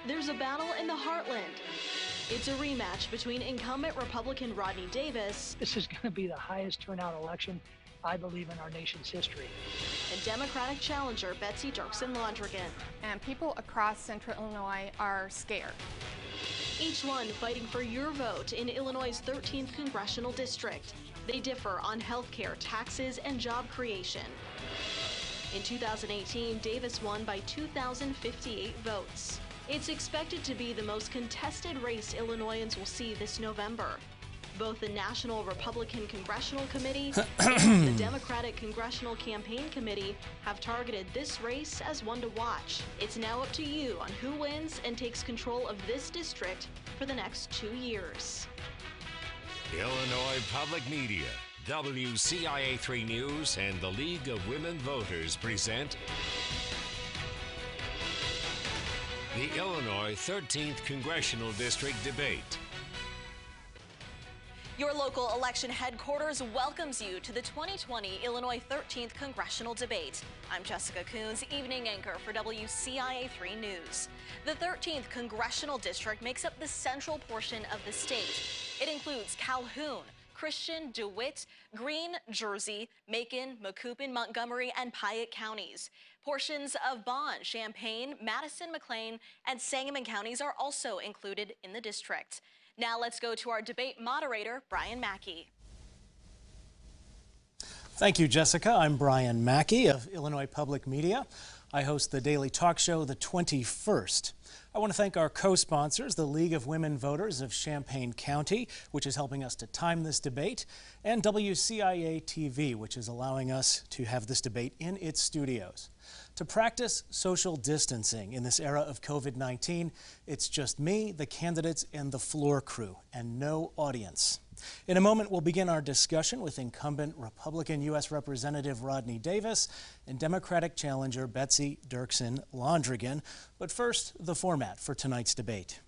There's a battle in the heartland. It's a rematch between incumbent Republican Rodney Davis. This is going to be the highest turnout election, I believe, in our nation's history. And Democratic challenger Betsy Dirksen-Londrigan. And people across central Illinois are scared. Each one fighting for your vote in Illinois' 13th congressional district. They differ on health care, taxes, and job creation. In 2018, Davis won by 2,058 votes. It's expected to be the most contested race Illinoisans will see this November. Both the National Republican Congressional Committee and the Democratic Congressional Campaign Committee have targeted this race as one to watch. It's now up to you on who wins and takes control of this district for the next 2 years. Illinois Public Media, WCIA 3 News, and the League of Women Voters present the Illinois 13th Congressional District Debate. Your local election headquarters welcomes you to the 2020 Illinois 13th Congressional Debate. I'm Jessica Coons, evening anchor for WCIA 3 News. The 13th Congressional District makes up the central portion of the state. It includes Calhoun, Christian, DeWitt, Greene, Jersey, Macon, Macoupin, Montgomery, and Piatt counties. Portions of Bond, Champaign, Madison, McLean, and Sangamon counties are also included in the district. Now let's go to our debate moderator, Brian Mackey. Thank you, Jessica. I'm Brian Mackey of Illinois Public Media. I host the daily talk show, The 21st. I want to thank our co-sponsors, the League of Women Voters of Champaign County, which is helping us to time this debate, and WCIA TV, which is allowing us to have this debate in its studios. To practice social distancing in this era of COVID-19, it's just me, the candidates, and the floor crew, and no audience. In a moment, we'll begin our discussion with incumbent Republican U.S. Representative Rodney Davis and Democratic challenger Betsy Dirksen-Londrigan. But first, the format for tonight's debate.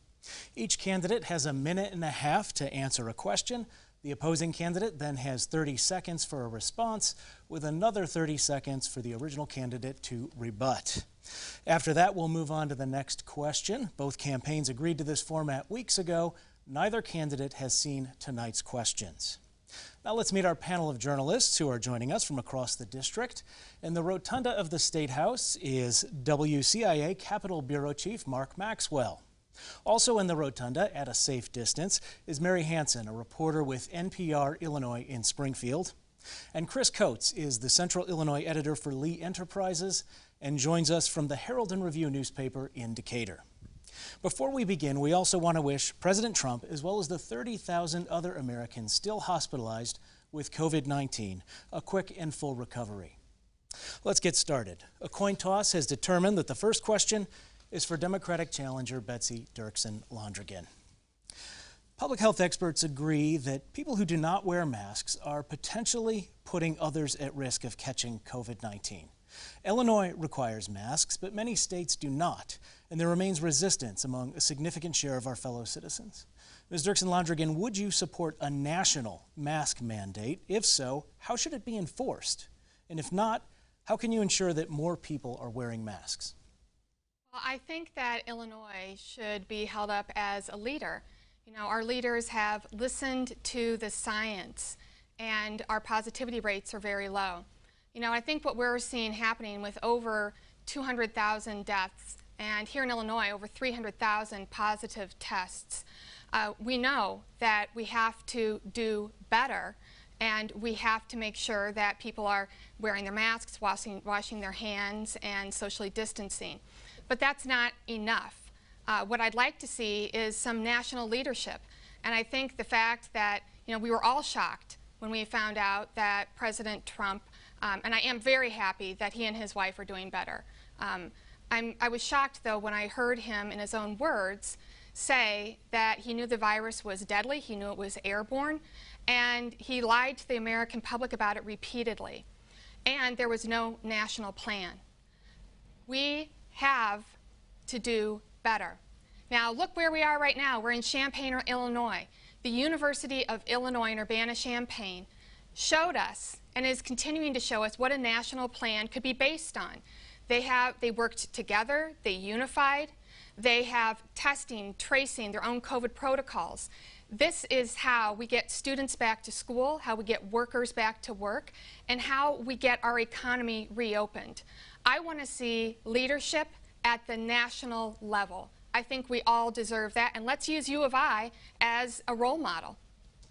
Each candidate has a minute and a half to answer a question. The opposing candidate then has 30 seconds for a response, with another 30 seconds for the original candidate to rebut. After that, we'll move on to the next question. Both campaigns agreed to this format weeks ago. Neither candidate has seen tonight's questions. Now let's meet our panel of journalists who are joining us from across the district. In the rotunda of the State House is WCIA Capitol Bureau Chief Mark Maxwell. Also in the rotunda, at a safe distance, is Mary Hansen, a reporter with NPR Illinois in Springfield. And Chris Coates is the Central Illinois editor for Lee Enterprises and joins us from the Herald and Review newspaper in Decatur. Before we begin, we also want to wish President Trump, as well as the 30,000 other Americans still hospitalized with COVID-19, a quick and full recovery. Let's get started. A coin toss has determined that the first question is for Democratic challenger Betsy Dirksen-Londrigan. Public health experts agree that people who do not wear masks are potentially putting others at risk of catching COVID-19. Illinois requires masks, but many states do not, and there remains resistance among a significant share of our fellow citizens. Ms. Dirksen-Londrigan, would you support a national mask mandate? If so, how should it be enforced? And if not, how can you ensure that more people are wearing masks? Well, I think that Illinois should be held up as a leader. You know, our leaders have listened to the science, and our positivity rates are very low. You know, I think what we're seeing happening with over 200,000 deaths, and here in Illinois, over 300,000 positive tests, we know that we have to do better, and we have to make sure that people are wearing their masks, washing their hands, and socially distancing. But that's not enough. What I'd like to see is some national leadership. And I think the fact that, you know, we were all shocked when we found out that President Trump, and I am very happy that he and his wife are doing better. I was shocked, though, when I heard him, in his own words, say that he knew the virus was deadly, he knew it was airborne, and he lied to the American public about it repeatedly. And there was no national plan. We have to do better. Now, look where we are right now. We're in Champaign, Illinois. The University of Illinois in Urbana-Champaign showed us and is continuing to show us what a national plan could be based on. They worked together, they unified, They have testing, tracing, their own COVID protocols. This is how we get students back to school, how we get workers back to work, and how we get our economy reopened. I want to see leadership at the national level. I think we all deserve that, and let's use U of I as a role model.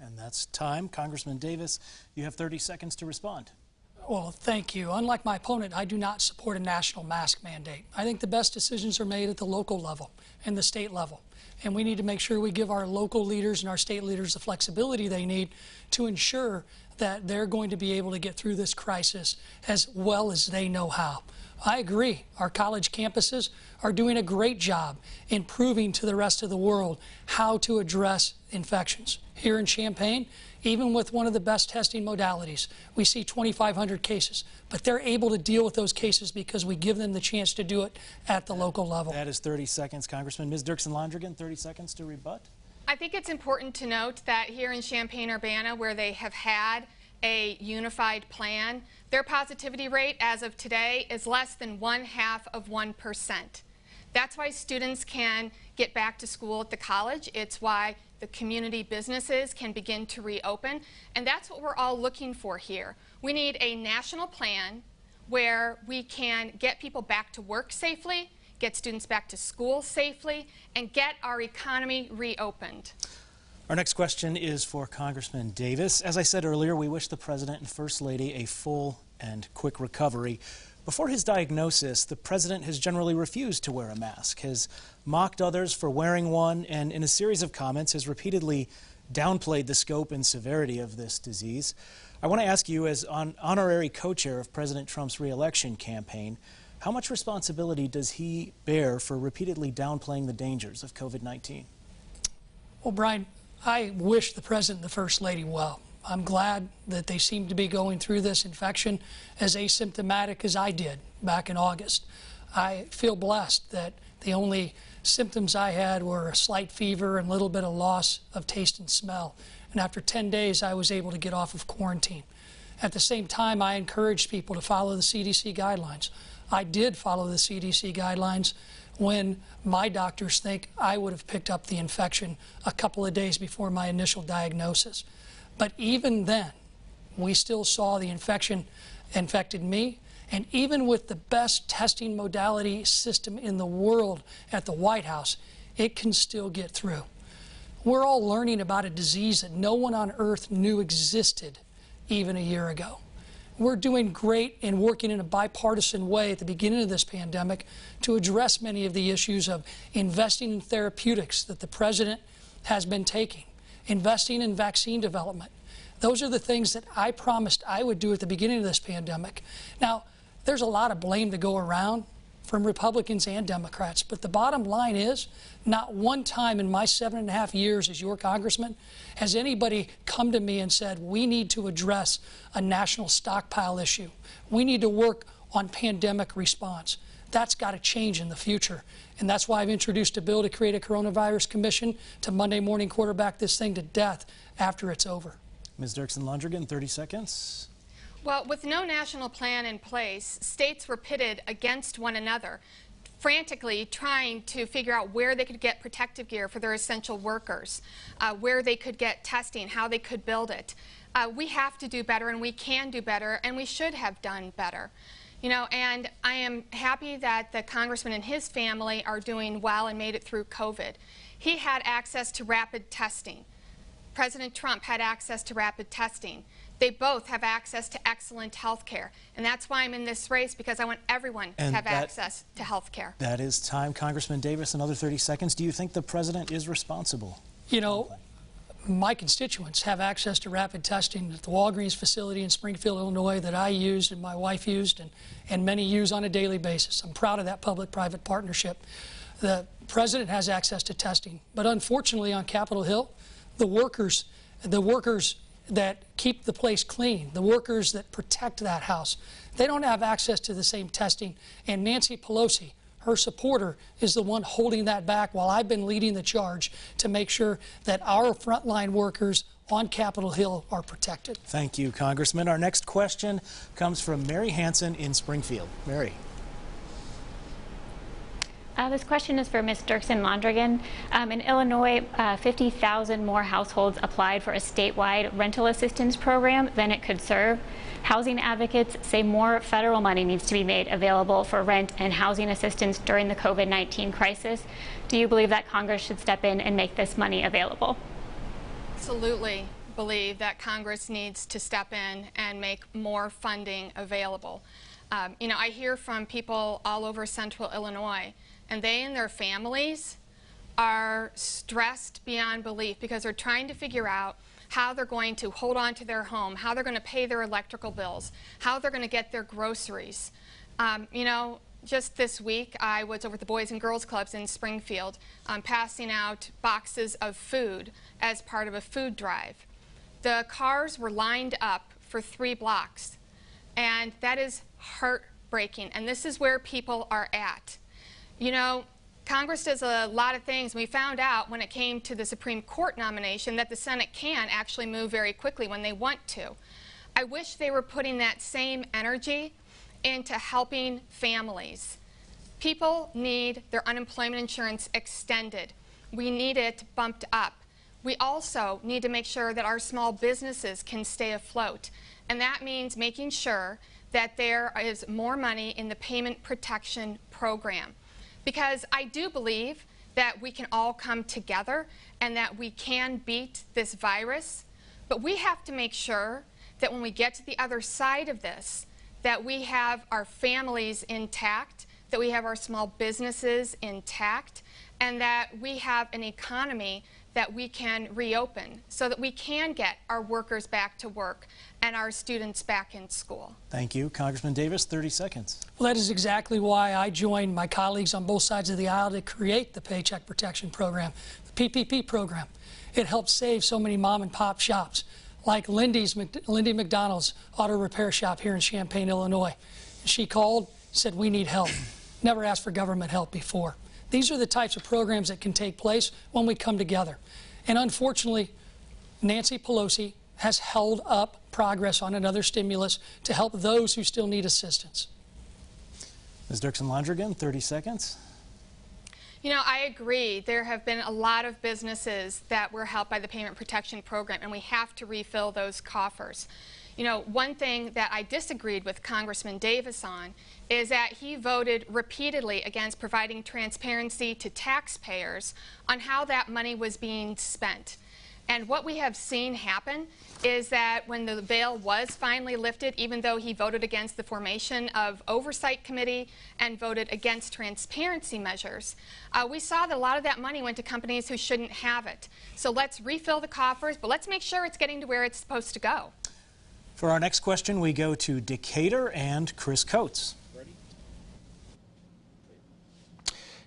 And that's time. Congressman Davis, you have 30 seconds to respond. Well, thank you. Unlike my opponent, I do not support a national mask mandate. I think the best decisions are made at the local level and the state level. And we need to make sure we give our local leaders and our state leaders the flexibility they need to ensure that they're going to be able to get through this crisis as well as they know how. I agree. Our college campuses are doing a great job in proving to the rest of the world how to address infections. Here in Champaign, even with one of the best testing modalities, we see 2,500 cases. But they're able to deal with those cases because we give them the chance to do it at the local level. That is 30 seconds, Congressman. Ms. Dirksen-Londrigan, 30 seconds to rebut. I think it's important to note that here in Champaign-Urbana, where they have had a unified plan, their positivity rate as of today is less than 0.5%. That's why students can get back to school at the college. It's why the community businesses can begin to reopen. And that's what we're all looking for here. We need a national plan where we can get people back to work safely, get students back to school safely, and get our economy reopened. Our next question is for Congressman Davis. As I said earlier, we wish the President and First Lady a full and quick recovery. Before his diagnosis, the President has generally refused to wear a mask, has mocked others for wearing one, and in a series of comments has repeatedly downplayed the scope and severity of this disease. I want to ask you, as honorary co-chair of President Trump's re-election campaign, how much responsibility does he bear for repeatedly downplaying the dangers of COVID-19? Well, Brian, I wish the President and the First Lady well. I'm glad that they seem to be going through this infection as asymptomatic as I did back in August. I feel blessed that the only symptoms I had were a slight fever and a little bit of loss of taste and smell. And after 10 days, I was able to get off of quarantine. At the same time, I encouraged people to follow the CDC guidelines. I did follow the CDC guidelines when my doctors think I would have picked up the infection a couple of days before my initial diagnosis. But even then, we still saw the infection infected me. And even with the best testing modality system in the world at the White House, it can still get through. We're all learning about a disease that no one on earth knew existed even a year ago. We're doing great in working in a bipartisan way at the beginning of this pandemic to address many of the issues of investing in therapeutics that the President has been taking, investing in vaccine development. Those are the things that I promised I would do at the beginning of this pandemic. Now, there's a lot of blame to go around from Republicans and Democrats, but the bottom line is, not one time in my 7.5 years as your congressman has anybody come to me and said, we need to address a national stockpile issue. We need to work on pandemic response. That's got to change in the future. And that's why I've introduced a bill to create a coronavirus commission to Monday morning quarterback this thing to death after it's over. Ms. Dirksen-Londrigan, 30 seconds. Well, with no national plan in place, states were pitted against one another, frantically trying to figure out where they could get protective gear for their essential workers, where they could get testing, how they could build it. We have to do better, and we can do better, and we should have done better. You know, and I am happy that the congressman and his family are doing well and made it through COVID. He had access to rapid testing. President Trump had access to rapid testing. They both have access to excellent health care. And that's why I'm in this race, because I want everyone to have access to health care. That is time. Congressman Davis, another 30 seconds. Do you think the President is responsible? You know, my constituents have access to rapid testing at the Walgreens facility in Springfield, Illinois that I used and my wife used and many use on a daily basis. I'm proud of that public-private partnership. The President has access to testing, but unfortunately on Capitol Hill, the workers that keep the place clean, the workers that protect that house, they don't have access to the same testing. And Nancy Pelosi, her supporter, is the one holding that back while I've been leading the charge to make sure that our frontline workers on Capitol Hill are protected. Thank you, Congressman. Our next question comes from Mary Hansen in Springfield. Mary. This question is for Ms. Dirksen-Londrigan. In Illinois, 50,000 more households applied for a statewide rental assistance program than it could serve. Housing advocates say more federal money needs to be made available for rent and housing assistance during the COVID-19 crisis. Do you believe that Congress should step in and make this money available? Absolutely believe that Congress needs to step in and make more funding available. You know, I hear from people all over central Illinois, and they and their families are stressed beyond belief because they're trying to figure out how they're going to hold on to their home, how they're going to pay their electrical bills, how they're going to get their groceries. You know, just this week I was over at the Boys and Girls Clubs in Springfield passing out boxes of food as part of a food drive. The cars were lined up for 3 blocks, and that is heartbreaking, and this is where people are at. You know, Congress does a lot of things. We found out when it came to the Supreme Court nomination that the Senate can actually move very quickly when they want to. I wish they were putting that same energy into helping families. People need their unemployment insurance extended. We need it bumped up. We also need to make sure that our small businesses can stay afloat. And that means making sure that there is more money in the payment protection program. Because I do believe that we can all come together and that we can beat this virus, but we have to make sure that when we get to the other side of this, that we have our families intact, that we have our small businesses intact, and that we have an economy that we can reopen so that we can get our workers back to work and our students back in school. Thank you. Congressman Davis, 30 seconds. Well, that is exactly why I joined my colleagues on both sides of the aisle to create the Paycheck Protection Program, the PPP program. It helped save so many mom and pop shops like Lindy McDonald's auto repair shop here in Champaign, Illinois. She called, said, we need help. Never asked for government help before. These are the types of programs that can take place when we come together. And unfortunately, Nancy Pelosi has held up progress on another stimulus to help those who still need assistance. Ms. Dirksen-Londrigan, 30 seconds. You know, I agree. There have been a lot of businesses that were helped by the Payment Protection Program, and we have to refill those coffers. You know, one thing that I disagreed with Congressman Davis on is that he voted repeatedly against providing transparency to taxpayers on how that money was being spent. And what we have seen happen is that when the bail was finally lifted, even though he voted against the formation of oversight committee and voted against transparency measures, we saw that a lot of that money went to companies who shouldn't have it. So let's refill the coffers, but let's make sure it's getting to where it's supposed to go. For our next question, we go to Decatur and Chris Coates.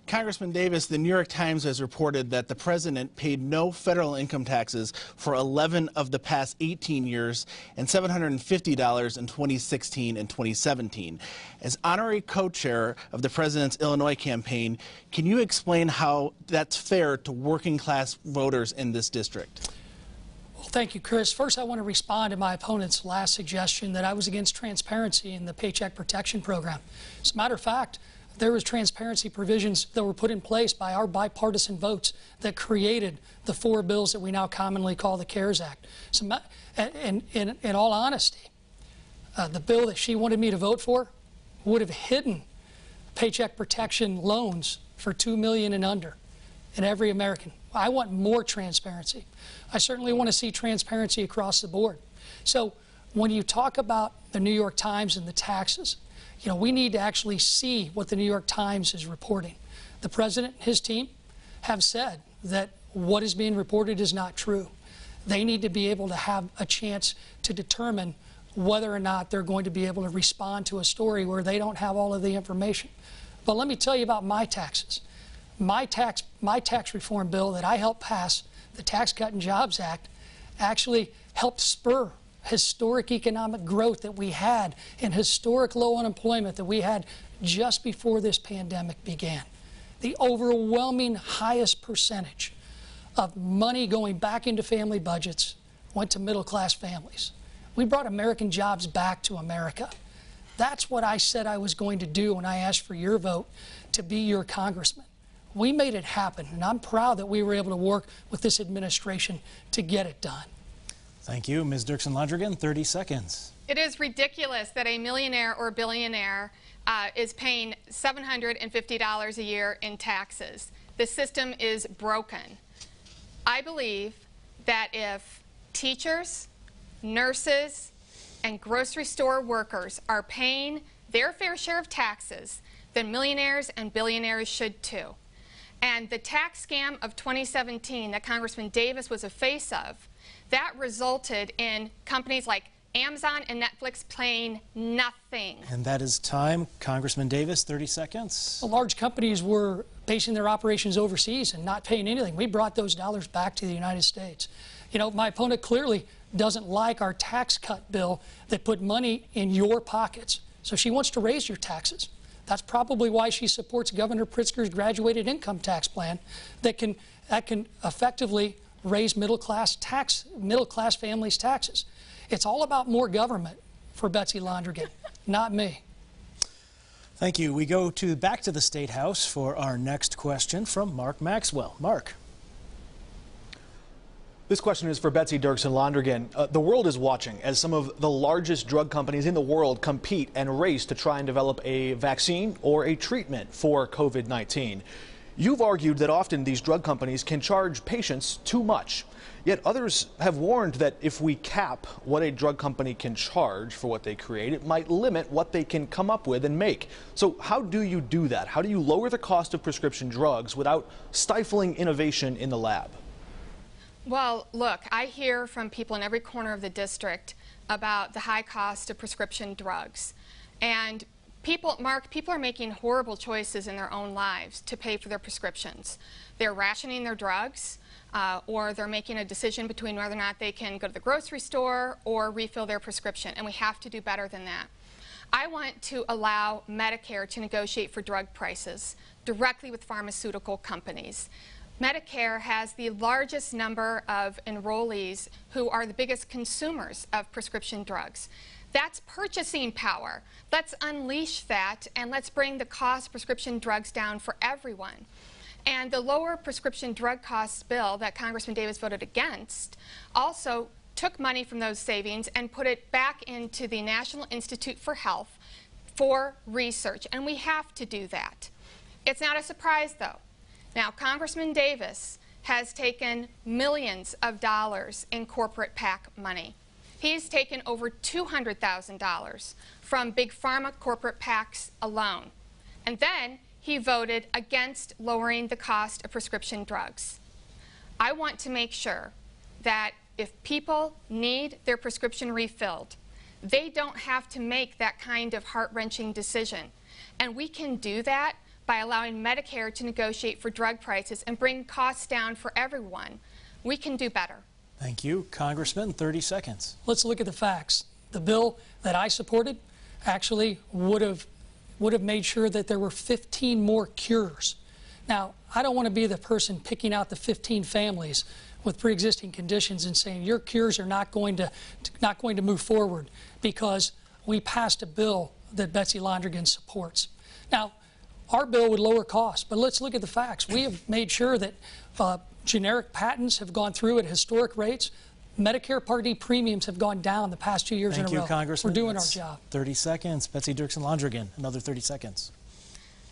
Congressman Davis, the New York Times has reported that the president paid no federal income taxes for 11 of the past 18 years and $750 in 2016 and 2017. As honorary co-chair of the president's Illinois campaign, can you explain how that's fair to working class voters in this district? Well, thank you, Chris. First, I want to respond to my opponent's last suggestion that I was against transparency in the Paycheck Protection Program. As a matter of fact, there was transparency provisions that were put in place by our bipartisan votes that created the 4 bills that we now commonly call the CARES Act. So, in all honesty, the bill that she wanted me to vote for would have hidden paycheck protection loans for $2 million and under in every American. I want more transparency. I certainly want to see transparency across the board. So when you talk about the New York Times and the taxes, you know, we need to actually see what the New York Times is reporting. The president and his team have said that what is being reported is not true. They need to be able to have a chance to determine whether or not they're going to be able to respond to a story where they don't have all of the information. But let me tell you about my taxes. My tax reform bill that I helped pass, the Tax Cut and Jobs Act, actually helped spur historic economic growth that we had and historic low unemployment that we had just before this pandemic began. The overwhelming highest percentage of money going back into family budgets went to middle-class families. We brought American jobs back to America. That's what I said I was going to do when I asked for your vote to be your congressman. We made it happen, and I'm proud that we were able to work with this administration to get it done. Thank you. Ms. Dirksen-Londrigan, 30 seconds. It is ridiculous that a millionaire or billionaire is paying $750 a year in taxes. The system is broken. I believe that if teachers, nurses, and grocery store workers are paying their fair share of taxes, then millionaires and billionaires should too. And the tax scam of 2017 that Congressman Davis was a face of, that resulted in companies like Amazon and Netflix paying nothing. And that is time. Congressman Davis, 30 seconds. The large companies were basing their operations overseas and not paying anything. We brought those dollars back to the United States. You know, my opponent clearly doesn't like our tax cut bill that put money in your pockets. So she wants to raise your taxes. That's probably why she supports Governor Pritzker's graduated income tax plan that can effectively raise middle class families' taxes. It's all about more government for Betsy Londrigan, not me. Thank you. We go back to the State House for our next question from Mark Maxwell. Mark. This question is for Betsy Dirksen-Londrigan. The world is watching as some of the largest drug companies in the world compete and race to try and develop a vaccine or a treatment for COVID-19. You've argued that often these drug companies can charge patients too much. Yet others have warned that if we cap what a drug company can charge for what they create, it might limit what they can come up with and make. So how do you do that? How do you lower the cost of prescription drugs without stifling innovation in the lab? Well, look, I hear from people in every corner of the district about the high cost of prescription drugs. And Mark, people are making horrible choices in their own lives to pay for their prescriptions. They're rationing their drugs, or they're making a decision between whether or not they can go to the grocery store or refill their prescription, and we have to do better than that. I want to allow Medicare to negotiate for drug prices directly with pharmaceutical companies. Medicare has the largest number of enrollees who are the biggest consumers of prescription drugs. That's purchasing power. Let's unleash that, and let's bring the cost of prescription drugs down for everyone. And the lower prescription drug costs bill that Congressman Davis voted against also took money from those savings and put it back into the National Institute for Health for research, and we have to do that. It's not a surprise, though. Now, Congressman Davis has taken millions of dollars in corporate PAC money. He's taken over $200,000 from big pharma corporate PACs alone. And then he voted against lowering the cost of prescription drugs. I want to make sure that if people need their prescription refilled, they don't have to make that kind of heart-wrenching decision. And we can do that by allowing Medicare to negotiate for drug prices and bring costs down for everyone. We can do better. Thank you. Congressman, 30 seconds. Let's look at the facts. The bill that I supported actually would have made sure that there were 15 more cures. Now, I don't want to be the person picking out the 15 families with pre-existing conditions and saying your cures are not going to move forward because we passed a bill that Betsy Londrigan supports. Now, our bill would lower costs, but let's look at the facts. We have made sure that generic patents have gone through at historic rates. Medicare Part D premiums have gone down the past 2 years in a row. Thank you, Congressman. We're doing That's our job. 30 seconds. Betsy Dirksen-Londrigan, another 30 seconds.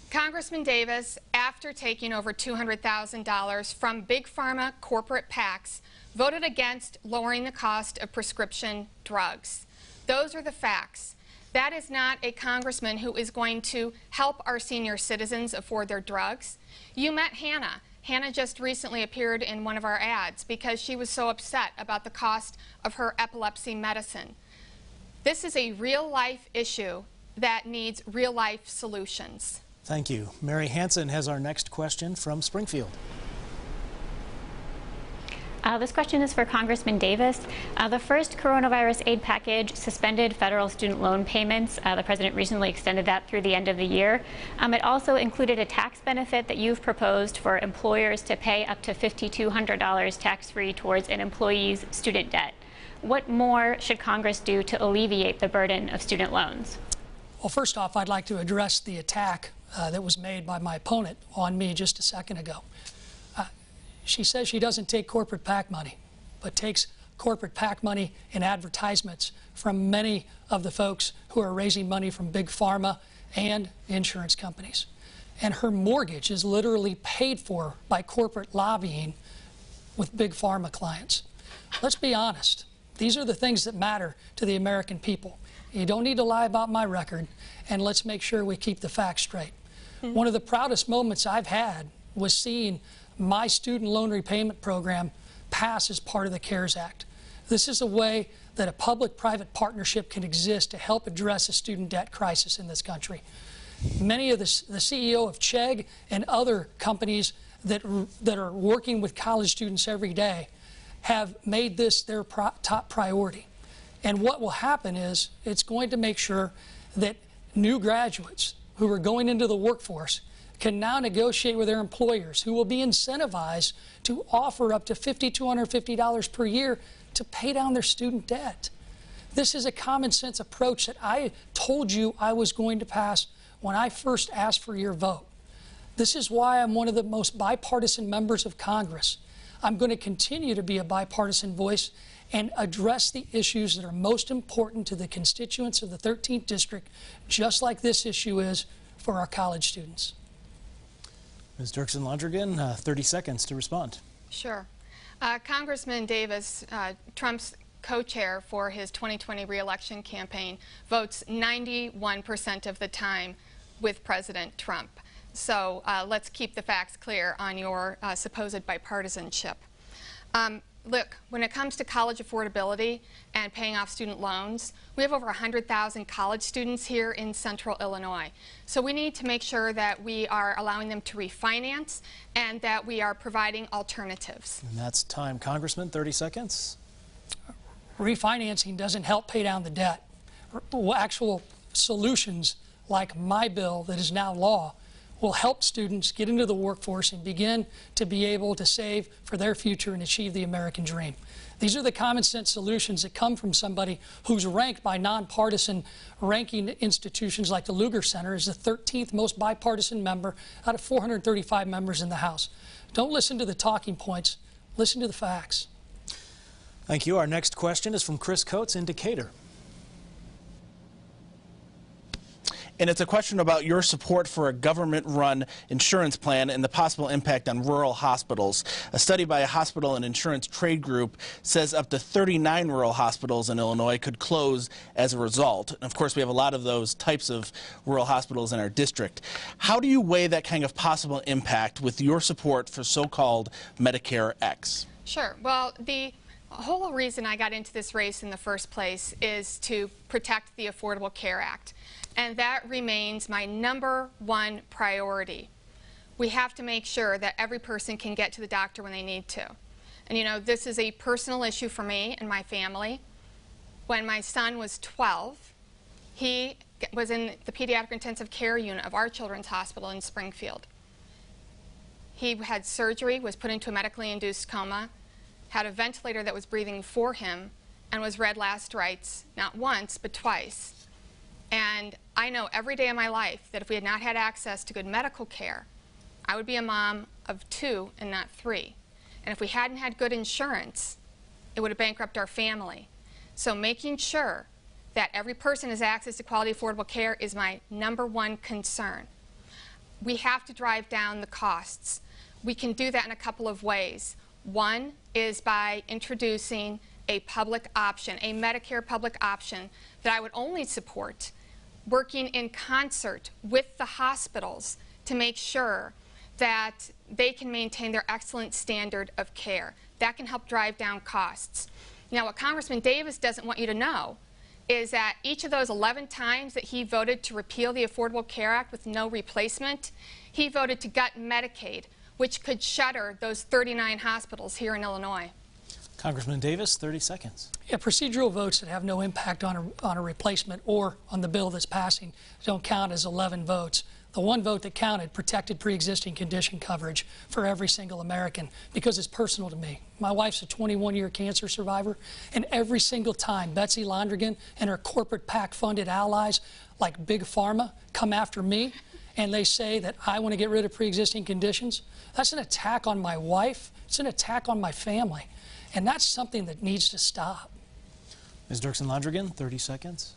Congressman Davis, after taking over $200,000 from big pharma corporate PACs, voted against lowering the cost of prescription drugs. Those are the facts. That is not a congressman who is going to help our senior citizens afford their drugs. You met Hannah. Hannah just recently appeared in one of our ads because she was so upset about the cost of her epilepsy medicine. This is a real-life issue that needs real-life solutions. Thank you. Mary Hansen has our next question from Springfield. This question is for Congressman Davis. The first coronavirus aid package suspended federal student loan payments. The president recently extended that through the end of the year. It also included a tax benefit that you've proposed for employers to pay up to $5,200 tax-free towards an employee's student debt. What more should Congress do to alleviate the burden of student loans? Well, first off, I'd like to address the attack that was made by my opponent on me just a second ago. She says she doesn't take corporate PAC money, but takes corporate PAC money in advertisements from many of the folks who are raising money from big pharma and insurance companies. And her mortgage is literally paid for by corporate lobbying with big pharma clients. Let's be honest. These are the things that matter to the American people. You don't need to lie about my record, and let's make sure we keep the facts straight. One of the proudest moments I've had was seeing my student loan repayment program pass as part of the CARES Act. This is a way that a public-private partnership can exist to help address a student debt crisis in this country. Many of the CEO of Chegg and other companies that are working with college students every day have made this their top priority. And what will happen is it's going to make sure that new graduates who are going into the workforce can now negotiate with their employers, who will be incentivized to offer up to $5,250 per year to pay down their student debt. This is a common sense approach that I told you I was going to pass when I first asked for your vote. This is why I'm one of the most bipartisan members of Congress. I'm going to continue to be a bipartisan voice and address the issues that are most important to the constituents of the 13th District, just like this issue is for our college students. Ms. Dirksen-Londrigan, 30 seconds to respond. Sure. Congressman Davis, Trump's co-chair for his 2020 re-election campaign, votes 91% of the time with President Trump. So let's keep the facts clear on your supposed bipartisanship. Look, when it comes to college affordability and paying off student loans, we have over 100,000 college students here in central Illinois. So we need to make sure that we are allowing them to refinance and that we are providing alternatives. And that's time. Congressman, 30 seconds. Refinancing doesn't help pay down the debt. Actual solutions like my bill that is now law will help students get into the workforce and begin to be able to save for their future and achieve the American dream. These are the common sense solutions that come from somebody who's ranked by nonpartisan ranking institutions like the Lugar Center as the 13th most bipartisan member out of 435 members in the House. Don't listen to the talking points, listen to the facts. Thank you. Our next question is from Chris Coates in Decatur. And it's a question about your support for a government-run insurance plan and the possible impact on rural hospitals. A study by a hospital and insurance trade group says up to 39 rural hospitals in Illinois could close as a result. And of course, we have a lot of those types of rural hospitals in our district. How do you weigh that kind of possible impact with your support for so-called Medicare X? Sure. Well, the whole reason I got into this race in the first place is to protect the Affordable Care Act. And that remains my #1 priority. We have to make sure that every person can get to the doctor when they need to. And you know, this is a personal issue for me and my family. When my son was 12, he was in the pediatric intensive care unit of our children's hospital in Springfield. He had surgery, was put into a medically induced coma, had a ventilator that was breathing for him, and was read last rites not once, but twice. And I know every day of my life that if we had not had access to good medical care, I would be a mom of 2 and not 3. And if we hadn't had good insurance, it would have bankrupted our family. So making sure that every person has access to quality, affordable care is my #1 concern. We have to drive down the costs. We can do that in a couple of ways. One is by introducing a public option, a Medicare public option that I would only support working in concert with the hospitals to make sure that they can maintain their excellent standard of care. That can help drive down costs. Now, what Congressman Davis doesn't want you to know is that each of those 11 times that he voted to repeal the Affordable Care Act with no replacement, he voted to gut Medicaid, which could shutter those 39 hospitals here in Illinois. Congressman Davis, 30 seconds. Yeah, procedural votes that have no impact on a replacement or on the bill that's passing don't count as 11 votes. The one vote that counted protected pre-existing condition coverage for every single American because it's personal to me. My wife's a 21-year cancer survivor, and every single time Betsy Londrigan and her corporate PAC-funded allies like Big Pharma come after me and they say that I want to get rid of pre-existing conditions, that's an attack on my wife. It's an attack on my family. And that's something that needs to stop. Ms. Dirksen-Londrigan, 30 seconds.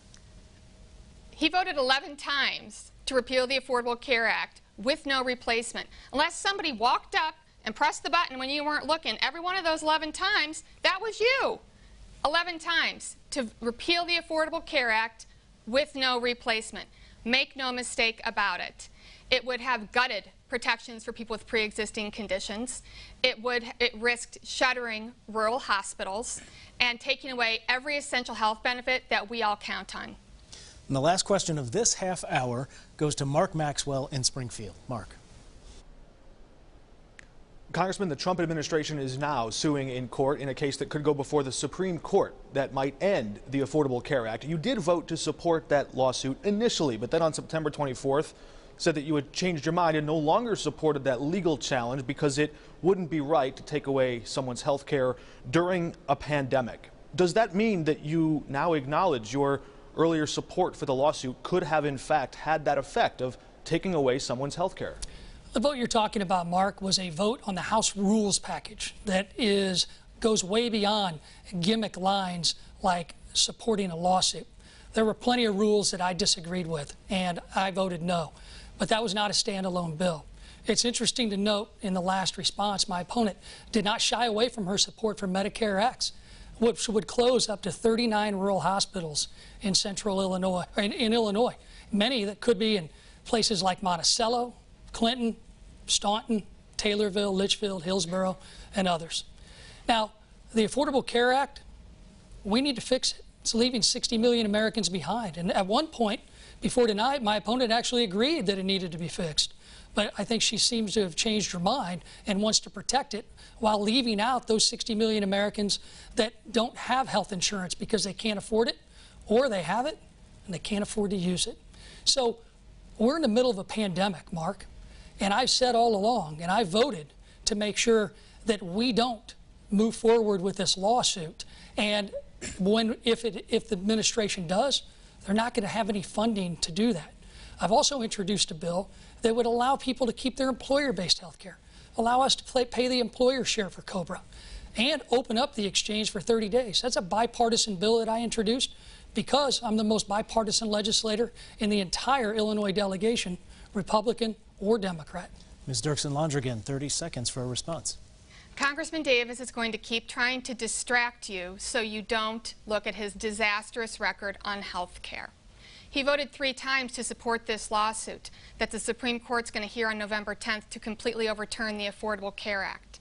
He voted 11 times to repeal the Affordable Care Act with no replacement. Unless somebody walked up and pressed the button when you weren't looking, every one of those 11 times, that was you. 11 times to repeal the Affordable Care Act with no replacement. Make no mistake about it. It would have gutted protections for people with pre-existing conditions. It risked shuttering rural hospitals and taking away every essential health benefit that we all count on. And the last question of this half hour goes to Mark Maxwell in Springfield. Mark. Congressman, the Trump administration is now suing in court in a case that could go before the Supreme Court that might end the Affordable Care Act. You did vote to support that lawsuit initially, but then on September 24th said that you had changed your mind and no longer supported that legal challenge because it wouldn't be right to take away someone's health care during a pandemic. Does that mean that you now acknowledge your earlier support for the lawsuit could have in fact had that effect of taking away someone's health care? The vote you're talking about, Mark, was a vote on the House rules package that goes way beyond gimmick lines like supporting a lawsuit. There were plenty of rules that I disagreed with, and I voted no. But that was not a standalone bill. It's interesting to note in the last response, my opponent did not shy away from her support for Medicare X, which would close up to 39 rural hospitals in central Illinois, or in Illinois. Many that could be in places like Monticello, Clinton, Staunton, Taylorville, Litchfield, Hillsborough, and others. Now, the Affordable Care Act, we need to fix it. It's leaving 60 million Americans behind. And at one point, before tonight, my opponent actually agreed that it needed to be fixed. But I think she seems to have changed her mind and wants to protect it while leaving out those 60 million Americans that don't have health insurance because they can't afford it, or they have it and they can't afford to use it. So we're in the middle of a pandemic, Mark, and I've said all along, and I voted to make sure that we don't move forward with this lawsuit. And if the administration does, they're not going to have any funding to do that. I've also introduced a bill that would allow people to keep their employer-based health care, allow us to pay the employer share for COBRA, and open up the exchange for 30 days. That's a bipartisan bill that I introduced because I'm the most bipartisan legislator in the entire Illinois delegation, Republican or Democrat. Ms. Dirksen-Londrigan, 30 seconds for a response. Congressman Davis is going to keep trying to distract you so you don't look at his disastrous record on health care. He voted 3 times to support this lawsuit that the Supreme Court's going to hear on November 10th to completely overturn the Affordable Care Act.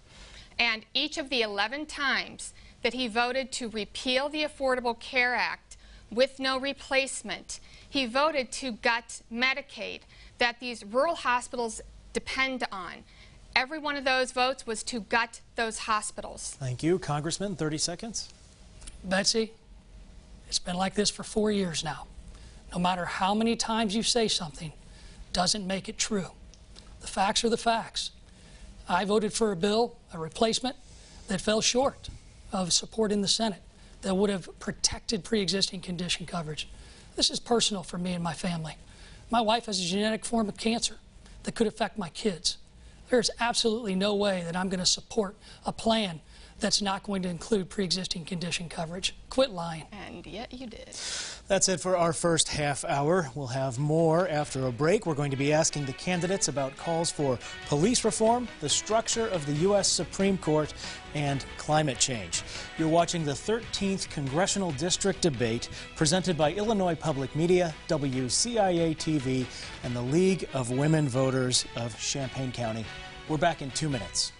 And each of the 11 times that he voted to repeal the Affordable Care Act with no replacement, he voted to gut Medicaid that these rural hospitals depend on. Every one of those votes was to gut those hospitals. Thank you. Congressman, 30 seconds. Betsy, it's been like this for 4 years now. No matter how many times you say something, doesn't make it true. The facts are the facts. I voted for a bill, a replacement, that fell short of support in the Senate that would have protected pre-existing condition coverage. This is personal for me and my family. My wife has a genetic form of cancer that could affect my kids. There's absolutely no way that I'm going to support a plan that's not going to include pre-existing condition coverage. Quit lying. And yet you did. That's it for our first half hour. We'll have more after a break. We're going to be asking the candidates about calls for police reform, the structure of the U.S. Supreme Court, and climate change. You're watching the 13th Congressional District Debate presented by Illinois Public Media, WCIA TV, and the League of Women Voters of Champaign County. We're back in 2 minutes.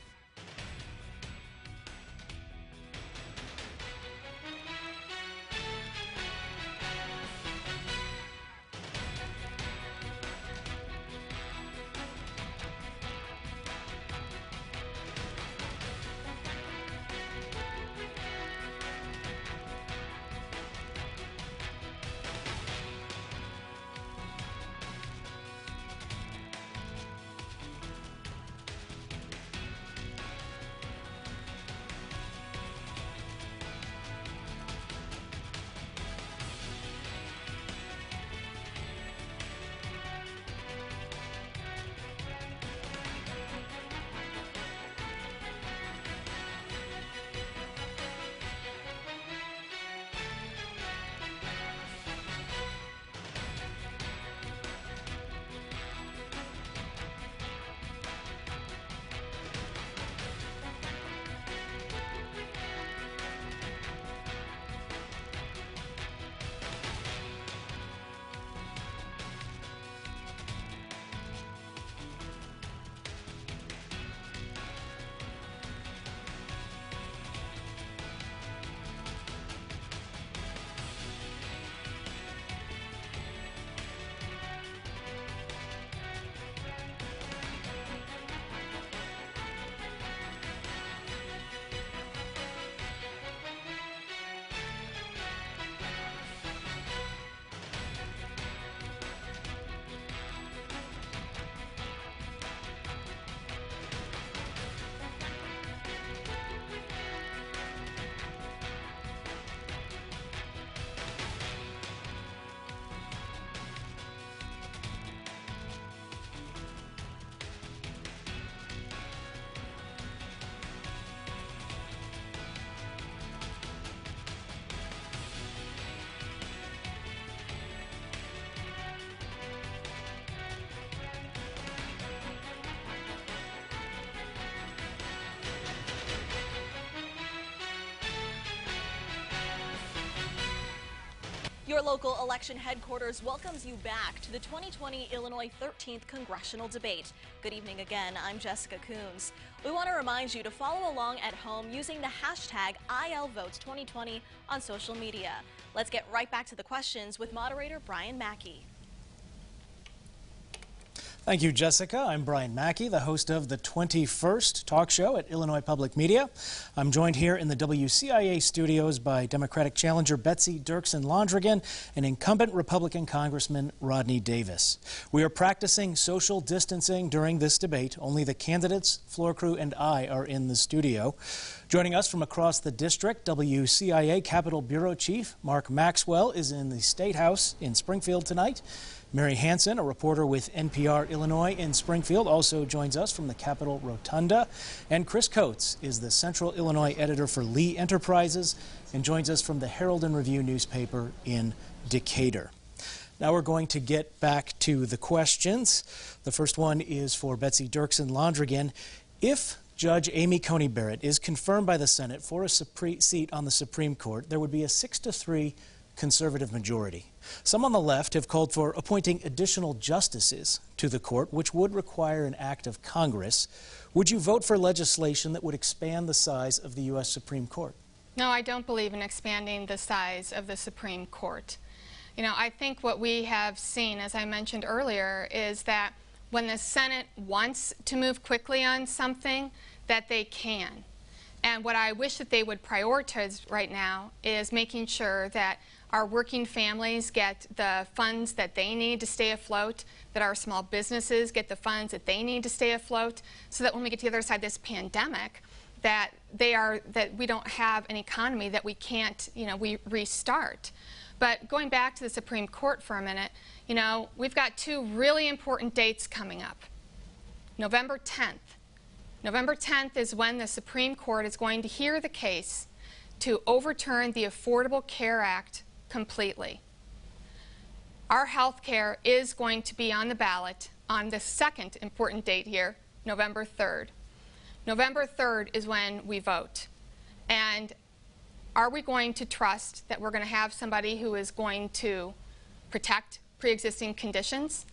Your local election headquarters welcomes you back to the 2020 Illinois 13th Congressional Debate. Good evening again. I'm Jessica Coons. We want to remind you to follow along at home using the hashtag ILVotes2020 on social media. Let's get right back to the questions with moderator Brian Mackey. Thank you, Jessica. I'm Brian Mackey, the host of the 21st talk show at Illinois Public Media. I'm joined here in the WCIA studios by Democratic challenger Betsy Dirksen-Londrigan and incumbent Republican Congressman Rodney Davis. We are practicing social distancing during this debate. Only the candidates, floor crew, and I are in the studio. Joining us from across the district, WCIA Capitol Bureau Chief Mark Maxwell is in the State House in Springfield tonight. Mary Hansen, a reporter with NPR Illinois in Springfield, also joins us from the Capitol Rotunda. And Chris Coates is the Central Illinois editor for Lee Enterprises and joins us from the Herald and Review newspaper in Decatur. Now we're going to get back to the questions. The first one is for Betsy Dirksen-Londrigan. If Judge Amy Coney Barrett is confirmed by the Senate for a seat on the Supreme Court, there would be a 6-3 conservative majority. Some on the left have called for appointing additional justices to the court, which would require an act of Congress. Would you vote for legislation that would expand the size of the U.S. Supreme Court? No, I don't believe in expanding the size of the Supreme Court. You know, I think what we have seen, as I mentioned earlier, is that when the Senate wants to move quickly on something, that they can. And what I wish that they would prioritize right now is making sure that our working families get the funds that they need to stay afloat, that our small businesses get the funds that they need to stay afloat, so that when we get to the other side of this pandemic, that we don't have an economy that we can't, we restart. But going back to the Supreme Court for a minute, we've got two really important dates coming up. November 10th. November 10th is when the Supreme Court is going to hear the case to overturn the Affordable Care Act completely. Our health care is going to be on the ballot on the second important date here, November 3rd. November 3rd is when we vote. And are we going to trust that we're going to have somebody who is going to protect pre-existing conditions?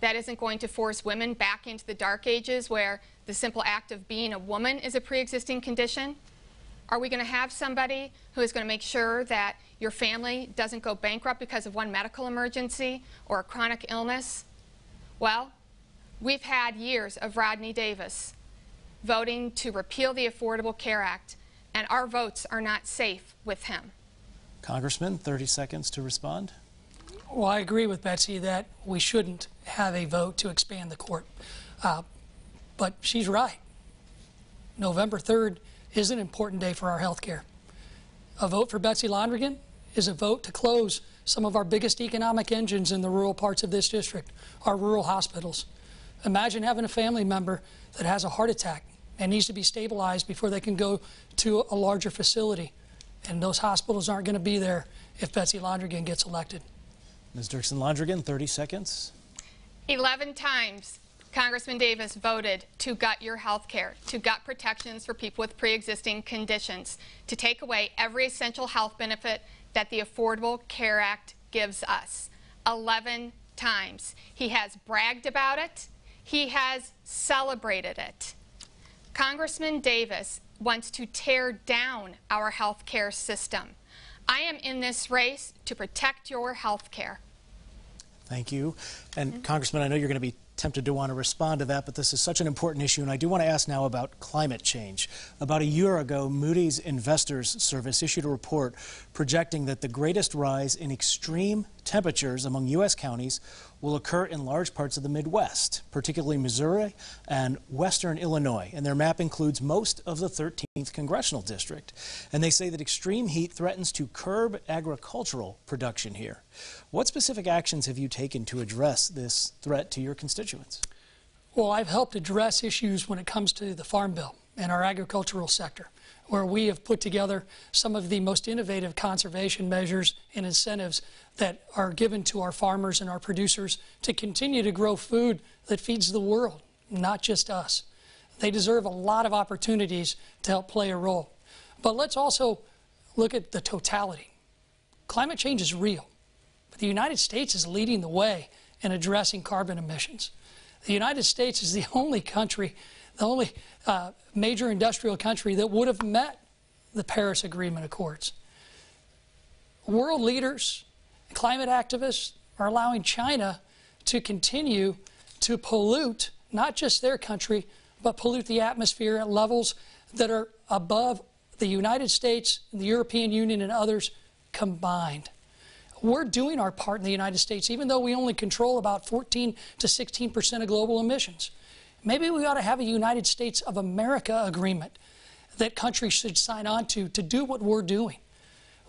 That isn't going to force women back into the dark ages where the simple act of being a woman is a pre-existing condition? Are we going to have somebody who is going to make sure that your family doesn't go bankrupt because of one medical emergency or a chronic illness? Well, we've had years of Rodney Davis voting to repeal the Affordable Care Act, and our votes are not safe with him. Congressman, 30 seconds to respond. Well, I agree with Betsy that we shouldn't have a vote to expand the court. But she's right. November 3rd is an important day for our health care. A vote for Betsy Londrigan is a vote to close some of our biggest economic engines in the rural parts of this district, our rural hospitals. Imagine having a family member that has a heart attack and needs to be stabilized before they can go to a larger facility. And those hospitals aren't going to be there if Betsy Londrigan gets elected. Ms. Dirksen-Londrigan, 30 seconds. 11 times Congressman Davis voted to gut your health care, to gut protections for people with pre-existing conditions, to take away every essential health benefit that the Affordable Care Act gives us. 11 times. He has bragged about it. He has celebrated it. Congressman Davis wants to tear down our health care system. I am in this race to protect your health care. Thank you. And Congressman, I know you're going to be tempted to want to respond to that, but this is such an important issue, and I do want to ask now about climate change. About a year ago, Moody's Investors Service issued a report projecting that the greatest rise in extreme temperatures among U.S. counties will occur in large parts of the Midwest, particularly Missouri and western Illinois, and their map includes most of the 13th Congressional District. And they say that extreme heat threatens to curb agricultural production here. What specific actions have you taken to address this threat to your constituents? Well, I've helped address issues when it comes to the Farm Bill and our agricultural sector, where we have put together some of the most innovative conservation measures and incentives that are given to our farmers and our producers to continue to grow food that feeds the world, not just us. They deserve a lot of opportunities to help play a role. But let's also look at the totality. Climate change is real. the United States is leading the way in addressing carbon emissions. The United States is the only country, the only major industrial country that would have met the Paris Agreement Accords. World leaders, climate activists are allowing China to continue to pollute not just their country, but pollute the atmosphere at levels that are above the United States, the European Union, and others combined. We're doing our part in the United States, even though we only control about 14 to 16% of global emissions. Maybe we ought to have a United States of America agreement that countries should sign on to do what we're doing.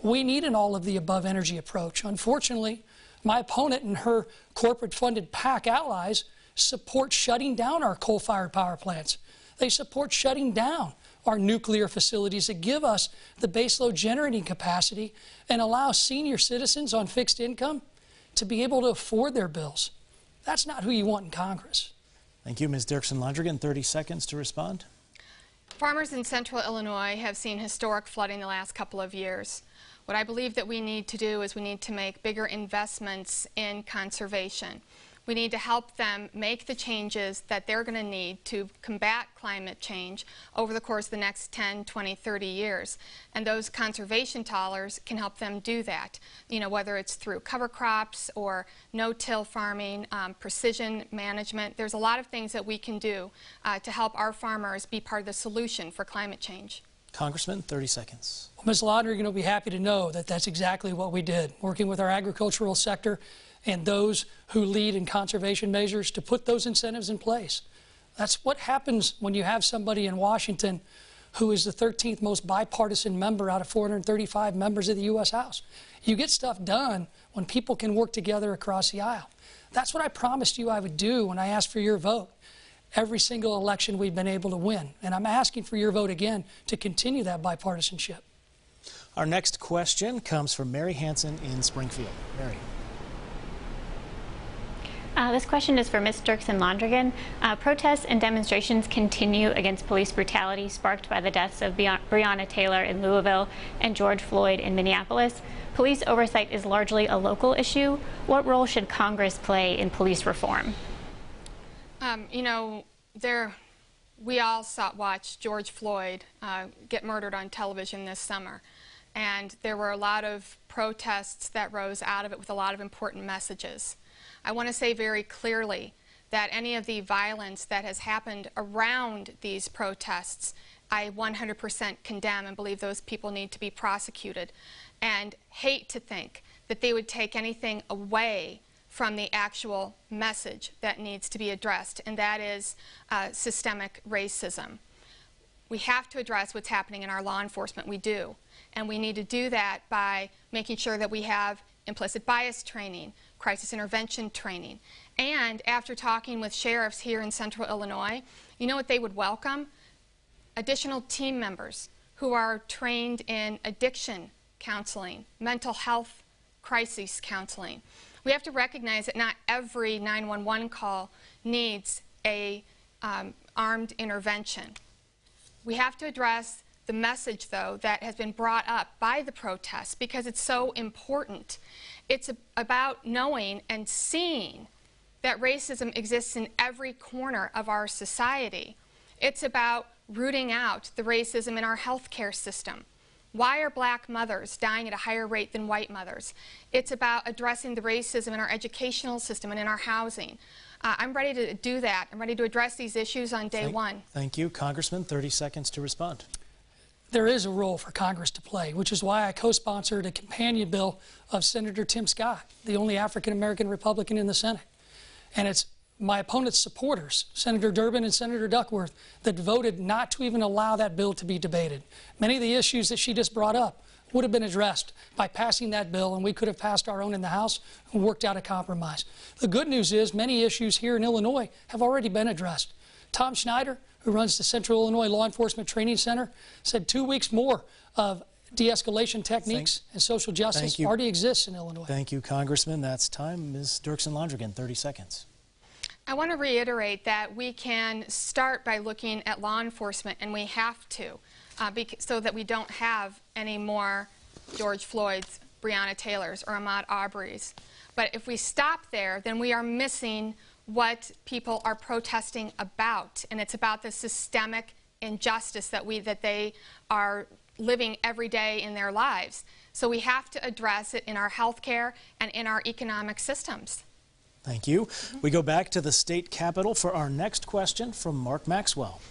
We need an all-of-the-above energy approach. Unfortunately, my opponent and her corporate-funded PAC allies support shutting down our coal-fired power plants. They support shutting down our nuclear facilities that give us the baseload generating capacity and allow senior citizens on fixed income to be able to afford their bills. That's not who you want in Congress. Thank you, Ms. Dirksen-Londrigan. 30 seconds to respond. Farmers in central Illinois have seen historic flooding the last couple of years. What I believe that we need to do is we need to make bigger investments in conservation. We need to help them make the changes that they're going to need to combat climate change over the course of the next 10, 20, 30 years. And those conservation dollars can help them do that, you know, whether it's through cover crops or no-till farming, precision management. There's a lot of things that we can do to help our farmers be part of the solution for climate change. Congressman, 30 seconds. Well, Ms. Londrigan will be happy to know that that's exactly what we did, working with our agricultural sector and those who lead in conservation measures to put those incentives in place. That's what happens when you have somebody in Washington who is the 13th most bipartisan member out of 435 members of the U.S. House. You get stuff done when people can work together across the aisle. That's what I promised you I would do when I asked for your vote. Every single election we've been able to win. And I'm asking for your vote again to continue that bipartisanship. Our next question comes from Mary Hansen in Springfield. Mary. This question is for Ms. Dirksen-Londrigan. Protests and demonstrations continue against police brutality sparked by the deaths of Breonna Taylor in Louisville and George Floyd in Minneapolis. Police oversight is largely a local issue. What role should Congress play in police reform? You know, we all watched George Floyd get murdered on television this summer. And there were a lot of protests that rose out of it with a lot of important messages. I want to say very clearly that any of the violence that has happened around these protests, I 100% condemn and believe those people need to be prosecuted, and hate to think that they would take anything away from the actual message that needs to be addressed, and that is systemic racism. We have to address what's happening in our law enforcement. We do. And we need to do that by making sure that we have implicit bias training, crisis intervention training. And after talking with sheriffs here in central Illinois, you know what they would welcome? Additional team members who are trained in addiction counseling, mental health crisis counseling. We have to recognize that not every 911 call needs a armed intervention. We have to address the message, though, that has been brought up by the protests because it's so important. It's about knowing and seeing that racism exists in every corner of our society. It's about rooting out the racism in our healthcare system. Why are black mothers dying at a higher rate than white mothers? It's about addressing the racism in our educational system and in our housing. I'm ready to do that. I'm ready to address these issues on day one. Thank you. Congressman, 30 seconds to respond. There is a role for Congress to play, which is why I co-sponsored a companion bill of Senator Tim Scott, the only African-American Republican in the Senate. And it's my opponent's supporters, Senator Durbin and Senator Duckworth, that voted not to even allow that bill to be debated. Many of the issues that she just brought up would have been addressed by passing that bill, and we could have passed our own in the House and worked out a compromise. The good news is many issues here in Illinois have already been addressed. Tom Schneider, who runs the Central Illinois Law Enforcement Training Center, said 2 weeks more of de-escalation techniques and social justice already exists in Illinois. Thank you, Congressman. That's time. Ms. Dirksen-Londrigan, 30 seconds. I want to reiterate that we can start by looking at law enforcement, and we have to, so that we don't have any more George Floyd's, Breonna Taylor's, or Ahmaud Arbery's. But if we stop there, then we are missing what people are protesting about, and it's about the systemic injustice that they are living every day in their lives. So we have to address it in our health care and in our economic systems. Thank you. We go back to the state capitol for our next question from Mark Maxwell.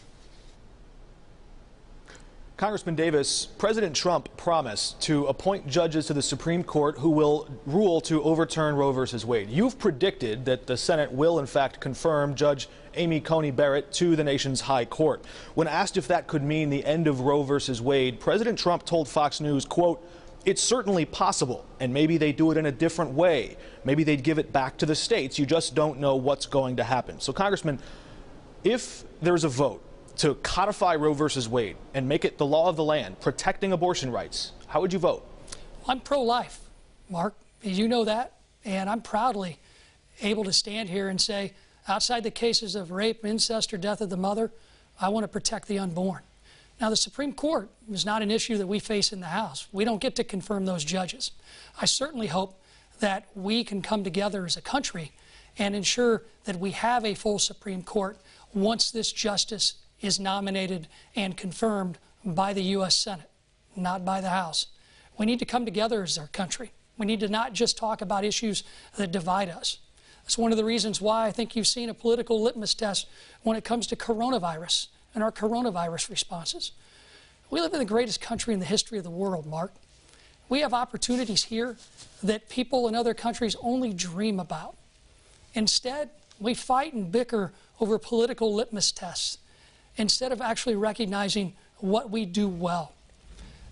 Congressman Davis, President Trump promised to appoint judges to the Supreme Court who will rule to overturn Roe v. Wade. You've predicted that the Senate will, in fact, confirm Judge Amy Coney Barrett to the nation's high court. When asked if that could mean the end of Roe v. Wade, President Trump told Fox News, quote, "It's certainly possible, and maybe they do it in a different way. Maybe they'd give it back to the states. You just don't know what's going to happen." So, Congressman, if there's a vote to codify Roe v. Wade and make it the law of the land, protecting abortion rights, how would you vote? I'm pro-life, Mark. You know that. And I'm proudly able to stand here and say, outside the cases of rape, incest, or death of the mother, I want to protect the unborn. Now, the Supreme Court is not an issue that we face in the House. We don't get to confirm those judges. I certainly hope that we can come together as a country and ensure that we have a full Supreme Court once this justice is nominated and confirmed by the U.S. Senate, not by the House. We need to come together as our country. We need to not just talk about issues that divide us. That's one of the reasons why I think you've seen a political litmus test when it comes to coronavirus and our coronavirus responses. We live in the greatest country in the history of the world, Mark. We have opportunities here that people in other countries only dream about. Instead, we fight and bicker over political litmus tests instead of actually recognizing what we do well.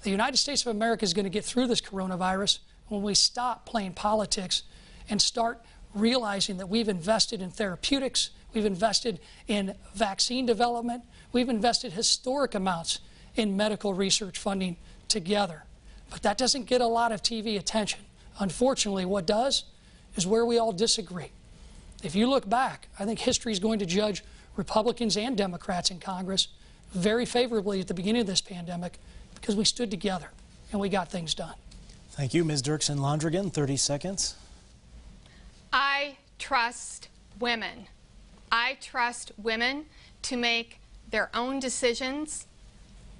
The United States of America is going to get through this coronavirus when we stop playing politics and start realizing that we've invested in therapeutics, we've invested in vaccine development, we've invested historic amounts in medical research funding together. But that doesn't get a lot of TV attention. Unfortunately, what does is where we all disagree. If you look back, I think history is going to judge Republicans and Democrats in Congress very favorably at the beginning of this pandemic because we stood together and we got things done. Thank you. Ms. Dirksen-Londrigan, 30 seconds. I trust women. I trust women to make their own decisions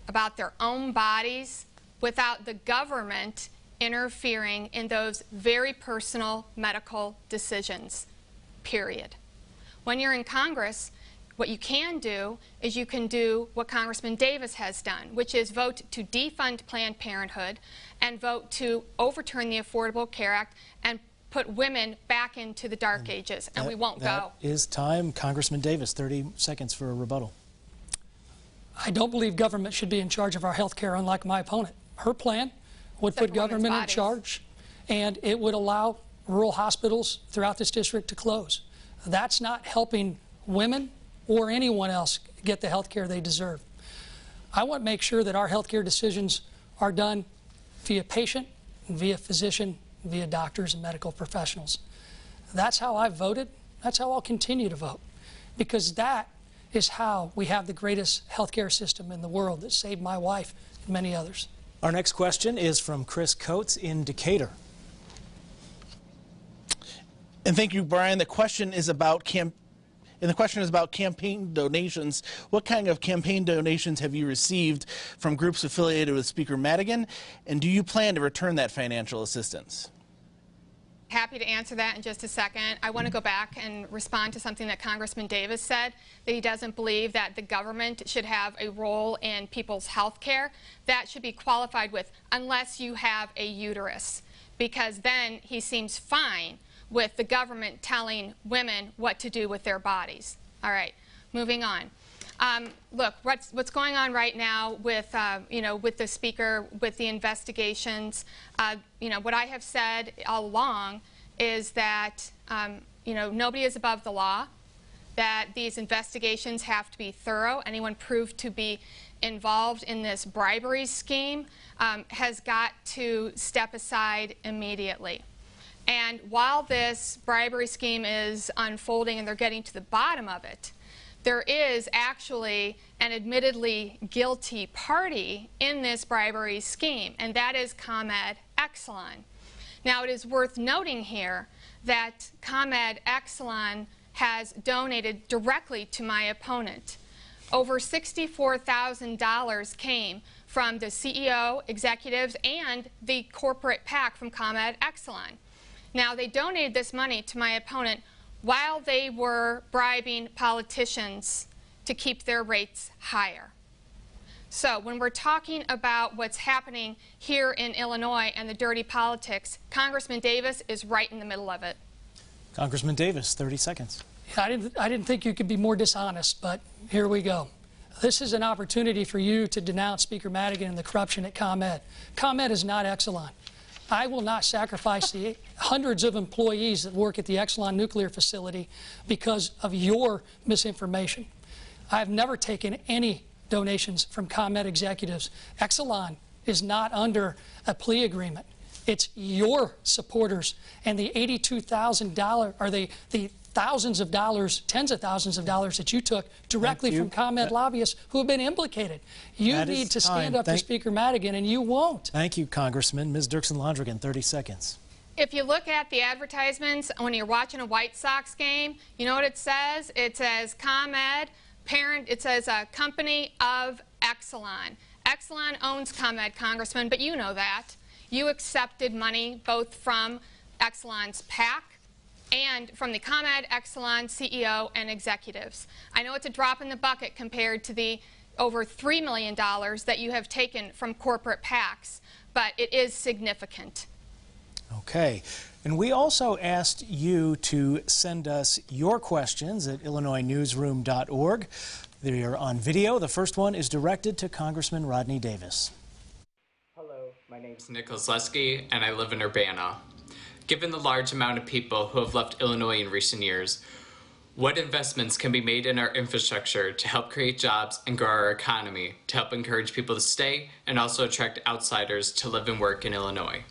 about their own bodies without the government interfering in those very personal medical decisions, period. When you're in Congress, what you can do is you can do what Congressman Davis has done, which is vote to defund Planned Parenthood and vote to overturn the Affordable Care Act and put women back into the dark ages, and we won't go. That is time. Congressman Davis, 30 seconds for a rebuttal. I don't believe government should be in charge of our health care, unlike my opponent. Her plan would put government in charge, and it would allow rural hospitals throughout this district to close. That's not helping women or anyone else get the health care they deserve. I want to make sure that our health care decisions are done via patient, via physician, via doctors and medical professionals. That's how I've voted. That's how I'll continue to vote, because that is how we have the greatest health care system in the world that saved my wife and many others. Our next question is from Chris Coates in Decatur. And thank you, Brian. The question is about campaign donations. What kind of campaign donations have you received from groups affiliated with Speaker Madigan, and do you plan to return that financial assistance? Happy to answer that in just a second. I want to go back and respond to something that Congressman Davis said, that he doesn't believe that the government should have a role in people's health care. That should be qualified with unless you have a uterus, because then he seems fine with the government telling women what to do with their bodies. All right, moving on. Look, what's going on right now with, with the Speaker, with the investigations, what I have said all along is that, nobody is above the law, that these investigations have to be thorough. Anyone proved to be involved in this bribery scheme has got to step aside immediately. And while this bribery scheme is unfolding and they're getting to the bottom of it, there is actually an admittedly guilty party in this bribery scheme, and that is ComEd Exelon. Now, it is worth noting here that ComEd Exelon has donated directly to my opponent. Over $64,000 came from the CEO, executives, and the corporate PAC from ComEd Exelon. Now, they donated this money to my opponent while they were bribing politicians to keep their rates higher. So when we're talking about what's happening here in Illinois and the dirty politics, Congressman Davis is right in the middle of it. Congressman Davis, 30 seconds. I didn't think you could be more dishonest, but here we go. This is an opportunity for you to denounce Speaker Madigan and the corruption at ComEd. ComEd is not Exelon. I will not sacrifice the hundreds of employees that work at the Exelon nuclear facility because of your misinformation. I have never taken any donations from ComEd executives. Exelon is not under a plea agreement. It's your supporters and the $82,000 or the thousands of dollars, tens of thousands of dollars that you took directly from ComEd lobbyists who have been implicated. You need to stand up to Speaker Madigan, and you won't. Thank you, Congressman. Ms. Dirksen-Londrigan, 30 seconds. If you look at the advertisements when you're watching a White Sox game, you know what it says? It says ComEd, parent, it says a company of Exelon. Exelon owns ComEd, Congressman, but you know that. You accepted money both from Exelon's PAC and from the ComEd Exelon CEO and executives. I know it's a drop in the bucket compared to the over $3 million that you have taken from corporate PACs, but it is significant. Okay. And we also asked you to send us your questions at IllinoisNewsroom.org. They are on video. The first one is directed to Congressman Rodney Davis. Hello, my name is Nick Kozleski, and I live in Urbana. Given the large amount of people who have left Illinois in recent years, what investments can be made in our infrastructure to help create jobs and grow our economy, to help encourage people to stay and also attract outsiders to live and work in Illinois?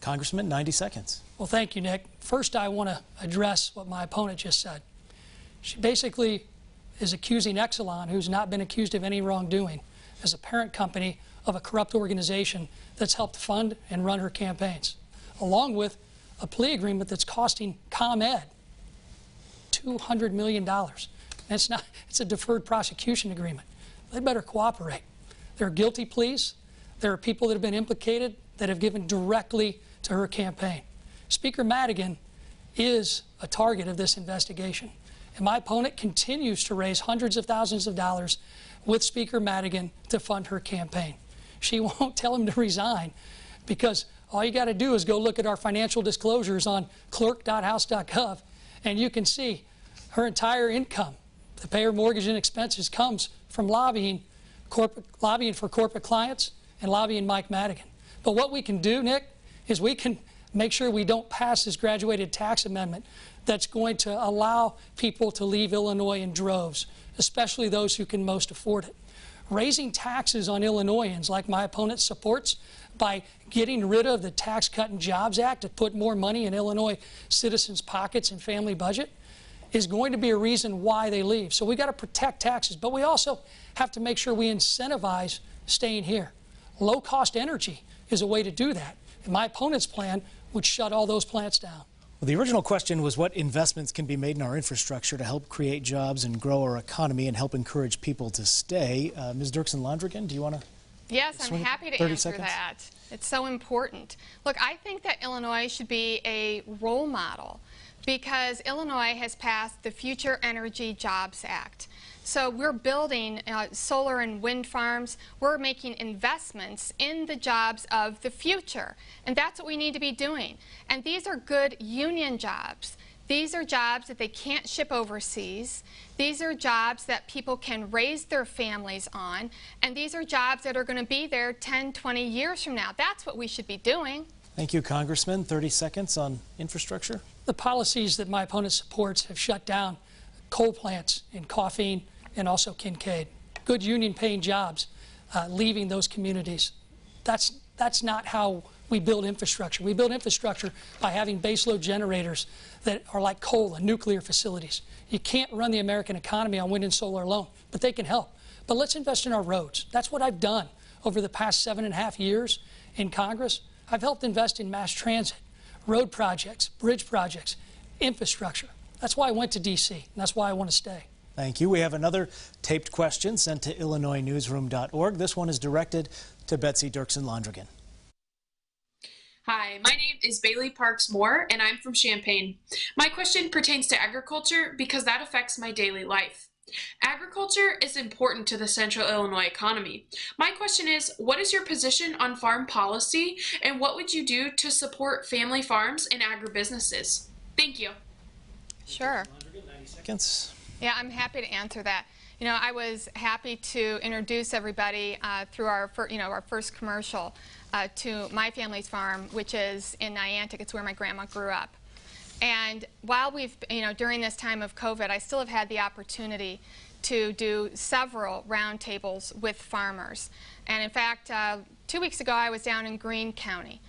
Congressman, 90 seconds. Well, thank you, Nick. First, I want to address what my opponent just said. She basically is accusing Exelon, who's not been accused of any wrongdoing, as a parent company of a corrupt organization that's helped fund and run her campaigns, along with a plea agreement that's costing ComEd $200 million. And it's a deferred prosecution agreement. They better cooperate. There are guilty pleas. There are people that have been implicated that have given directly to her campaign. Speaker Madigan is a target of this investigation. And my opponent continues to raise hundreds of thousands of dollars with Speaker Madigan to fund her campaign. She won't tell him to resign because all you got to do is go look at our financial disclosures on clerk.house.gov, and you can see her entire income to pay her mortgage and expenses comes from lobbying for corporate clients and lobbying Mike Madigan. But what we can do, Nick, is we can make sure we don't pass this graduated tax amendment that's going to allow people to leave Illinois in droves, especially those who can most afford it. Raising taxes on Illinoisans, like my opponent supports, by getting rid of the Tax Cut and Jobs Act to put more money in Illinois citizens' pockets and family budget, is going to be a reason why they leave. So we've got to protect taxes, but we also have to make sure we incentivize staying here. Low-cost energy is a way to do that. And my opponent's plan would shut all those plants down. Well, the original question was what investments can be made in our infrastructure to help create jobs and grow our economy and help encourage people to stay. Ms. Dirksen-Londrigan, do you want to? Yes, I'm happy to answer that. It's so important. Look, I think that Illinois should be a role model because Illinois has passed the Future Energy Jobs Act. So we're building solar and wind farms. We're making investments in the jobs of the future. And that's what we need to be doing. And these are good union jobs. These are jobs that they can't ship overseas. These are jobs that people can raise their families on. And these are jobs that are going to be there 10, 20 years from now. That's what we should be doing. Thank you, Congressman. 30 seconds on infrastructure. The policies that my opponent supports have shut down coal plants in Coffeen and also Kincaid. Good union-paying jobs leaving those communities. That's not how we build infrastructure. We build infrastructure by having baseload generators that are like coal and nuclear facilities. You can't run the American economy on wind and solar alone, but they can help. But let's invest in our roads. That's what I've done over the past 7.5 years in Congress. I've helped invest in mass transit, road projects, bridge projects, infrastructure. That's why I went to D.C., and that's why I want to stay. Thank you. We have another taped question sent to IllinoisNewsroom.org. This one is directed to Betsy Dirksen-Londrigan. Hi, my name is Bailey Parks Moore, and I'm from Champaign. My question pertains to agriculture because that affects my daily life. Agriculture is important to the Central Illinois economy. My question is, what is your position on farm policy, and what would you do to support family farms and agribusinesses? Thank you. Sure. 90 seconds. Yeah, I'm happy to answer that. You know, I was happy to introduce everybody through our first commercial to my family's farm, which is in Niantic. It's where my grandma grew up. And while during this time of COVID, I still have had the opportunity to do several roundtables with farmers. And in fact, 2 weeks ago, I was down in Greene County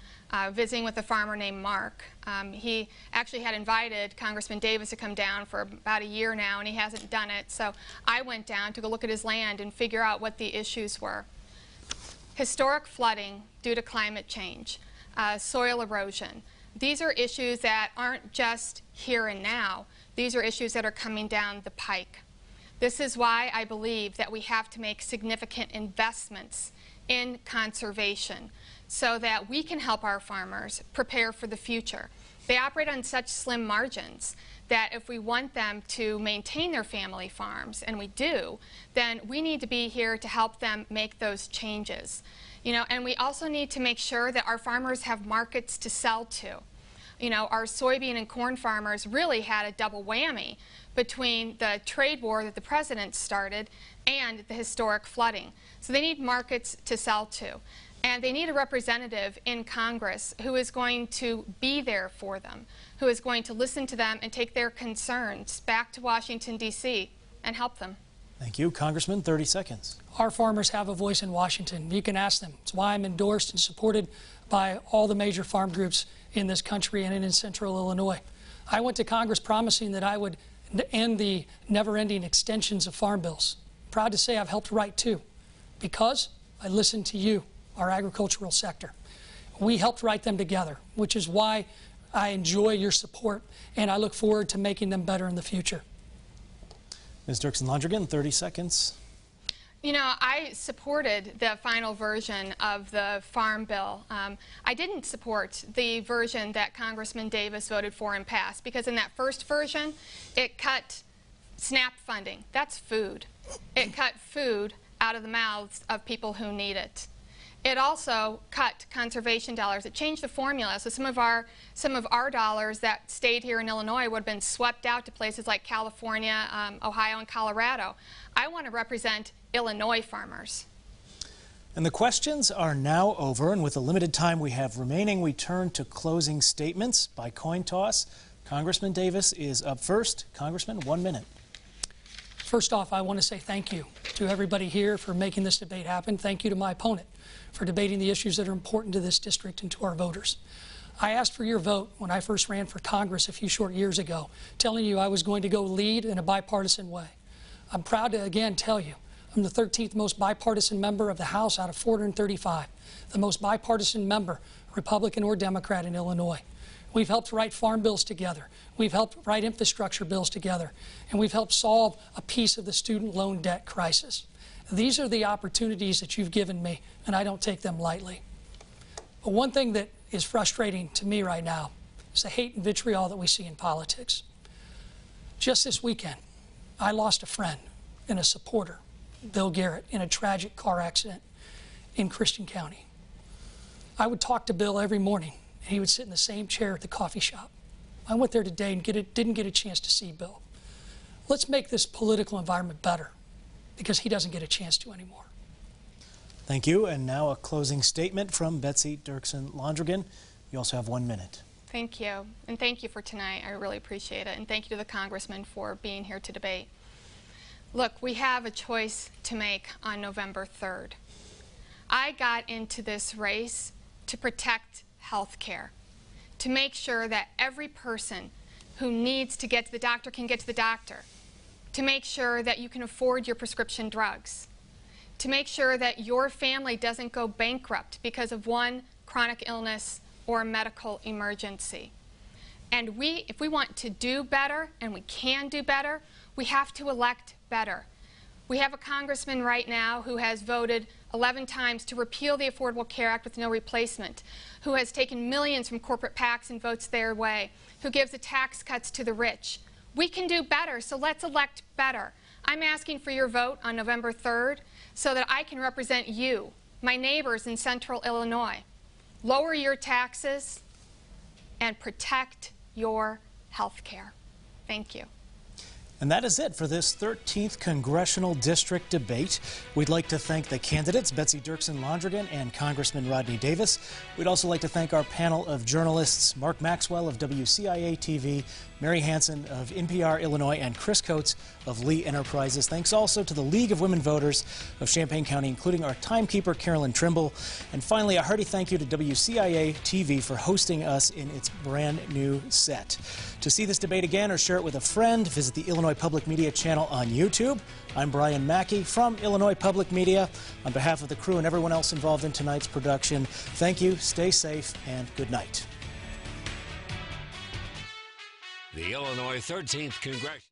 visiting with a farmer named Mark. He actually had invited Congressman Davis to come down for about a year now, and he hasn't done it. So I went down to go look at his land and figure out what the issues were. Historic flooding due to climate change, soil erosion. These are issues that aren't just here and now. These are issues that are coming down the pike. This is why I believe that we have to make significant investments in conservation so that we can help our farmers prepare for the future. They operate on such slim margins that if we want them to maintain their family farms, and we do, then we need to be here to help them make those changes. You know, and we also need to make sure that our farmers have markets to sell to. You know, our soybean and corn farmers really had a double whammy between the trade war that the president started and the historic flooding. So they need markets to sell to. And they need a representative in Congress who is going to be there for them, who is going to listen to them and take their concerns back to Washington, D.C. and help them. Thank you. Congressman, 30 seconds. Our farmers have a voice in Washington. You can ask them. It's why I'm endorsed and supported by all the major farm groups in this country and in Central Illinois. I went to Congress promising that I would end the never-ending extensions of farm bills. Proud to say I've helped write two, because I listened to you, our agricultural sector. We helped write them together, which is why I enjoy your support, and I look forward to making them better in the future. Ms. Dirksen-Londrigan, 30 seconds. You know, I supported the final version of the Farm Bill. I didn't support the version that Congressman Davis voted for and passed, because in that first version, it cut SNAP funding. That's food. It cut food out of the mouths of people who need it. It also cut conservation dollars. It changed the formula, so some of our dollars that stayed here in Illinois would have been swept out to places like California, Ohio, and Colorado. I want to represent Illinois farmers. And the questions are now over, and with the limited time we have remaining, we turn to closing statements by coin toss. Congressman Davis is up first. Congressman, 1 minute. First off, I want to say thank you to everybody here for making this debate happen. Thank you to my opponent for debating the issues that are important to this district and to our voters. I asked for your vote when I first ran for Congress a few short years ago, telling you I was going to go lead in a bipartisan way. I'm proud to again tell you I'm the 13th most bipartisan member of the House out of 435, the most bipartisan member, Republican or Democrat, in Illinois. We've helped write farm bills together. We've helped write infrastructure bills together. And we've helped solve a piece of the student loan debt crisis. These are the opportunities that you've given me, and I don't take them lightly. But one thing that is frustrating to me right now is the hate and vitriol that we see in politics. Just this weekend, I lost a friend and a supporter, Bill Garrett, in a tragic car accident in Christian County. I would talk to Bill every morning, and he would sit in the same chair at the coffee shop. I went there today and didn't get a chance to see Bill. Let's make this political environment better, because he doesn't get a chance to anymore. Thank you. And now a closing statement from Betsy Dirksen-Londrigan. You also have 1 minute. Thank you. And thank you for tonight. I really appreciate it. And thank you to the congressman for being here to debate. Look, we have a choice to make on November 3rd. I got into this race to protect health care, to make sure that every person who needs to get to the doctor can get to the doctor, to make sure that you can afford your prescription drugs, to make sure that your family doesn't go bankrupt because of one chronic illness or a medical emergency. And if we want to do better, and we can do better, we have to elect better. We have a congressman right now who has voted 11 times to repeal the Affordable Care Act with no replacement, who has taken millions from corporate PACs and votes their way, who gives the tax cuts to the rich. We can do better, so let's elect better. I'm asking for your vote on November 3rd so that I can represent you, my neighbors in Central Illinois. Lower your taxes and protect your health care. Thank you. And that is it for this 13th Congressional District debate. We'd like to thank the candidates, Betsy Dirksen-Londrigan and Congressman Rodney Davis. We'd also like to thank our panel of journalists, Mark Maxwell of WCIA TV, Mary Hansen of NPR Illinois, and Chris Coates of Lee Enterprises. Thanks also to the League of Women Voters of Champaign County, including our timekeeper, Carolyn Trimble. And finally, a hearty thank you to WCIA TV for hosting us in its brand new set. To see this debate again or share it with a friend, visit the Illinois Public Media channel on YouTube. I'm Brian Mackey from Illinois Public Media. On behalf of the crew and everyone else involved in tonight's production, thank you, stay safe, and good night. The Illinois 13th Congressional